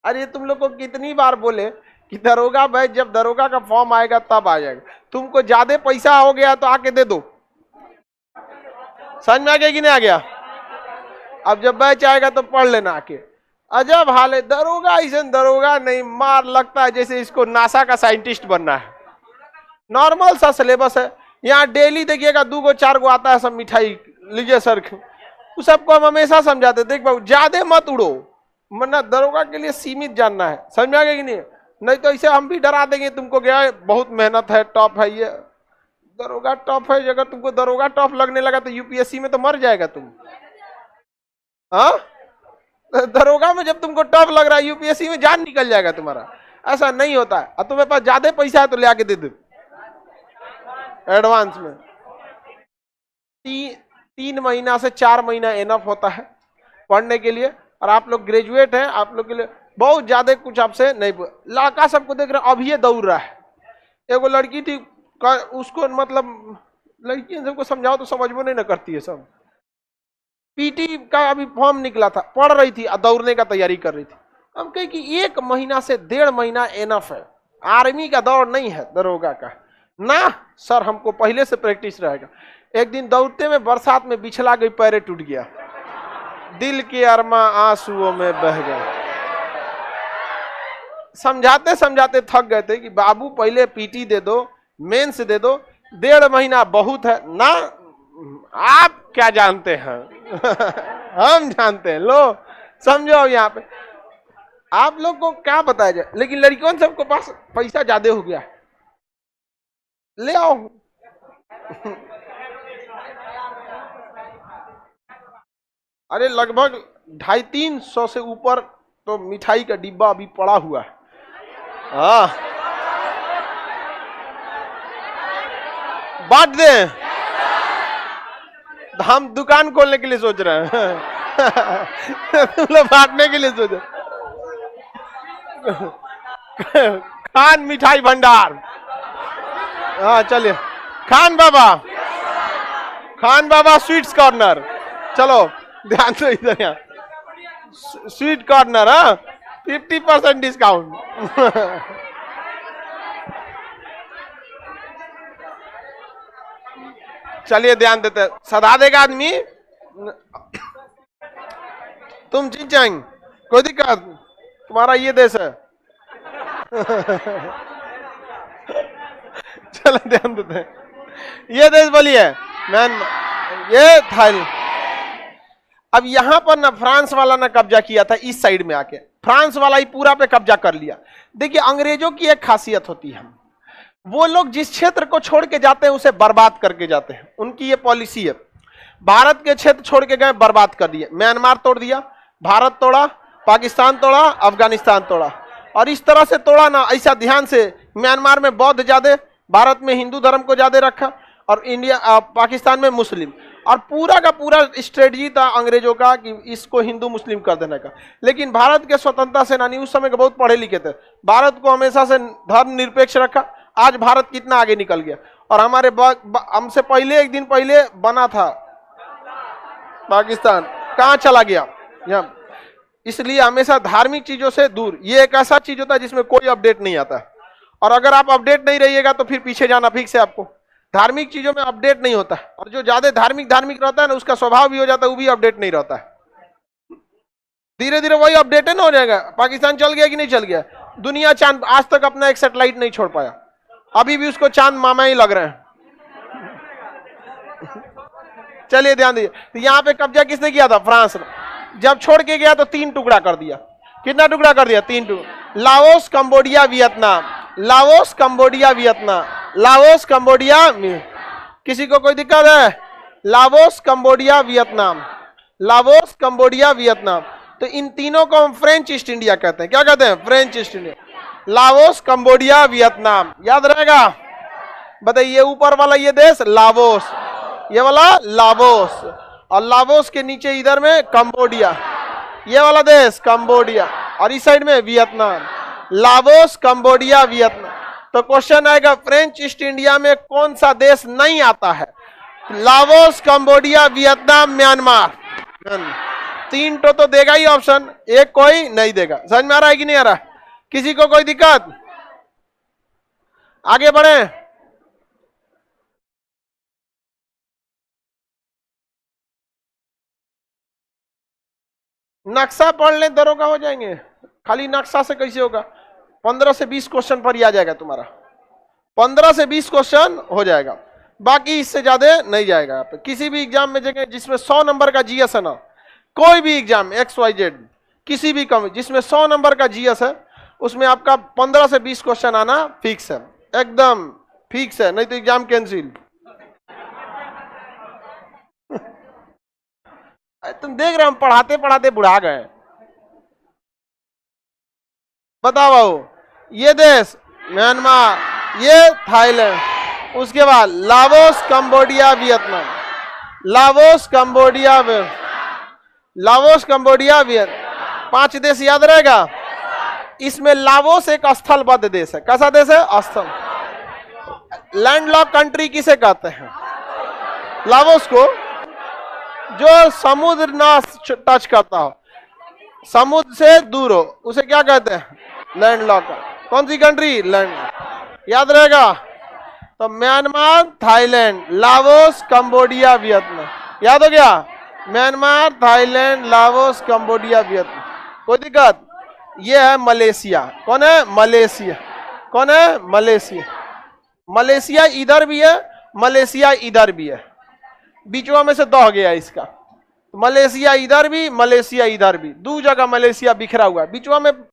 अरे तुम लोग को कितनी बार बोले कि दरोगा भाई, जब दरोगा का फॉर्म आएगा तब आ जाएगा। तुमको ज्यादा पैसा हो गया तो आके दे दो। समझ में आ गया कि नहीं आ गया? अब जब बैच आएगा तो पढ़ लेना आके। अजब हाल है, दरोगा ऐसे दरोगा नहीं, मार लगता है जैसे इसको नासा का साइंटिस्ट बनना है। नॉर्मल सा सिलेबस है। यहाँ डेली देखिएगा 2 गो 4 गो आता है सब मिठाई, लीजिए सर। उस सबको हम हमेशा समझाते, देख बाबू ज्यादा मत उड़ो, वरना दरोगा के लिए सीमित जानना है। समझ में आ गया कि नहीं? नहीं तो ऐसे हम भी डरा देंगे तुमको, गया बहुत मेहनत है, टॉप है, ये दरोगा टॉप है। अगर तुमको दरोगा टॉप लगने लगा तो यूपीएससी में तो मर जाएगा तुम। हाँ, दरोगा में जब तुमको टॉप लग रहा है, यूपीएससी में जान निकल जाएगा तुम्हारा। ऐसा नहीं होता है। और तुम्हारे पास ज्यादा पैसा है तो ले आके दे दो एडवांस में। 3 महीना से 4 महीना एनफ होता है पढ़ने के लिए। और आप लोग ग्रेजुएट हैं, आप लोग के लिए बहुत ज्यादा कुछ आपसे नहीं। लड़का सबको देख रहे अभी ये दौड़ रहा है। एगो लड़की थी, उसको मतलब लड़की सबको समझाओ तो समझ में नहीं ना करती है सब। पीटी का अभी फॉर्म निकला था, पढ़ रही थी और दौड़ने का तैयारी कर रही थी। हम कहे कि 1 महीना से 1.5 महीना एनफ है। आर्मी का दौड़ नहीं है, दरोगा का ना सर, हमको पहले से प्रैक्टिस रहेगा। एक दिन दौड़ते में बरसात में बिछला गई, पैरे टूट गया, दिल के अरमा आंसुओं में बह गए। समझाते समझाते थक गए थे कि बाबू पहले पीटी दे दो, मेंस दे दो, 1.5 महीना बहुत है ना। आप क्या जानते हैं हम जानते हैं। लो समझो, यहाँ पे आप लोग को क्या बताया जाए। लेकिन लड़कियों सबको पास पैसा ज्यादा हो गया, ले आओ अरे लगभग 250-300 से ऊपर तो मिठाई का डिब्बा अभी पड़ा हुआ है। हाँ, बांट दे, हम दुकान खोलने के लिए सोच रहे हैं तुम लोग बांटने के लिए सोच रहे। खान मिठाई भंडार, हाँ चलिए। खान बाबा स्वीट्स कॉर्नर, चलो ध्यान दो इधर। यहाँ स्वीट कॉर्नर, हाँ 50% डिस्काउंट चलिए ध्यान देते। सदा देगा आदमी, तुम जीत जाएंगे, कोई दिक्कत, तुम्हारा ये देश है चलो ध्यान देते हैं। ये देश बोलिए मैन, ये थाईलैंड। अब यहां पर ना फ्रांस वाला ना कब्जा किया था, इस साइड में आके फ्रांस वाला ही पूरा पे कब्जा कर लिया। देखिए अंग्रेजों की एक खासियत होती है, वो लोग जिस क्षेत्र को छोड़ के जाते हैं उसे बर्बाद करके जाते हैं, उनकी ये पॉलिसी है। भारत के क्षेत्र छोड़ के गए, बर्बाद कर दिए। म्यांमार तोड़ दिया, भारत तोड़ा, पाकिस्तान तोड़ा, अफगानिस्तान तोड़ा, और इस तरह से तोड़ा ना, ऐसा ध्यान से। म्यांमार में बौद्ध ज्यादा, भारत में हिंदू धर्म को ज्यादा रखा, और इंडिया पाकिस्तान में मुस्लिम। और पूरा का पूरा स्ट्रेटजी था अंग्रेजों का कि इसको हिंदू मुस्लिम कर देने का। लेकिन भारत के स्वतंत्रता सेनानी उस समय के बहुत पढ़े लिखे थे, भारत को हमेशा से धर्म निरपेक्ष रखा। आज भारत कितना आगे निकल गया। और हमारे हमसे पहले, एक दिन पहले बना था पाकिस्तान, कहाँ चला गया यहाँ। इसलिए हमेशा धार्मिक चीजों से दूर। ये एक ऐसा चीज होता है जिसमें कोई अपडेट नहीं आता, और अगर आप अपडेट नहीं रहिएगा तो फिर पीछे जाना फिक्स है आपको। धार्मिक चीजों में अपडेट नहीं होता, और जो ज्यादा धार्मिक रहता है ना, उसका स्वभाव भी हो जाता है, वो भी अपडेट नहीं रहता है। धीरे धीरे वही अपडेट है ना हो जाएगा। पाकिस्तान चल गया कि नहीं चल गया? दुनिया चांद आज तक अपना एक सैटेलाइट नहीं छोड़ पाया, अभी भी उसको चांद मामा ही लग रहे हैं चलिए ध्यान दीजिए। तो यहाँ पे कब्जा किसने किया था? फ्रांस ने। जब छोड़ के गया तो 3 टुकड़ा कर दिया। कितना टुकड़ा कर दिया? 3 टुकड़ा। Laos, Cambodia, Vietnam. Laos, Cambodia, Vietnam. Laos, Cambodia. किसी को कोई दिक्कत है? Laos, Cambodia, Vietnam. Laos, Cambodia, Vietnam. तो इन तीनों को हम फ्रेंच ईस्ट इंडिया कहते हैं। क्या कहते हैं? French east India. Laos, Cambodia, Vietnam, याद रहेगा। बताइए ऊपर वाला ये देश लाओस, ये वाला लाओस, और लाओस के नीचे इधर में कंबोडिया, ये वाला देश कंबोडिया, और इस साइड में वियतनाम। Laos, Cambodia, Vietnam. तो क्वेश्चन आएगा फ्रेंच ईस्ट इंडिया में कौन सा देश नहीं आता है? Laos, Cambodia, Vietnam, Myanmar. 3 तो देगा ही ऑप्शन, एक कोई नहीं देगा। समझ में आ रहा है कि नहीं आ रहा? किसी को कोई दिक्कत? आगे बढ़े। नक्शा पढ़ लें, दरोगा हो जाएंगे। खाली नक्शा से कैसे होगा? 15 से 20 क्वेश्चन पर ही आ जाएगा तुम्हारा। 15 से 20 क्वेश्चन हो जाएगा, बाकी इससे ज्यादा नहीं जाएगा। किसी भी एग्जाम में जगह जिसमें 100 नंबर का जीएस है ना, कोई भी एग्जाम XYZ किसी भी कम जिसमें 100 नंबर का जीएस है, उसमें आपका 15 से 20 क्वेश्चन आना फिक्स है, एकदम फिक्स है, नहीं तो एग्जाम कैंसिल। तुम देख रहे हो हम पढ़ाते पढ़ाते बुढ़ा गए। बताओ बाबू, ये देश म्यांमार, ये थाईलैंड, उसके बाद Laos, Cambodia, Vietnam. Laos, Cambodia, Laos, Cambodia, Vietnam, 5 देश याद रहेगा। इसमें लाओस एक स्थलबद्ध देश है। कैसा देश है? स्थल। लैंडलॉक कंट्री किसे कहते हैं? लाओस को। जो समुद्र ना टच करता हो, समुद्र से दूर हो, उसे क्या कहते हैं? लैंडलॉक। कौन सी कंट्री? लैंड। याद रहेगा। तो Myanmar, Thailand, Laos, Cambodia, Vietnam. याद हो गया? Myanmar, Thailand, Laos, Cambodia, Vietnam. कोई दिक्कत? ये है मलेशिया। कौन है? मलेशिया। कौन है? मलेशिया। मलेशिया इधर भी है, मलेशिया इधर भी है, बीचवा में से दह गया इसका। मलेशिया इधर भी, मलेशिया इधर भी, 2 जगह मलेशिया बिखरा हुआ है, बीचवा में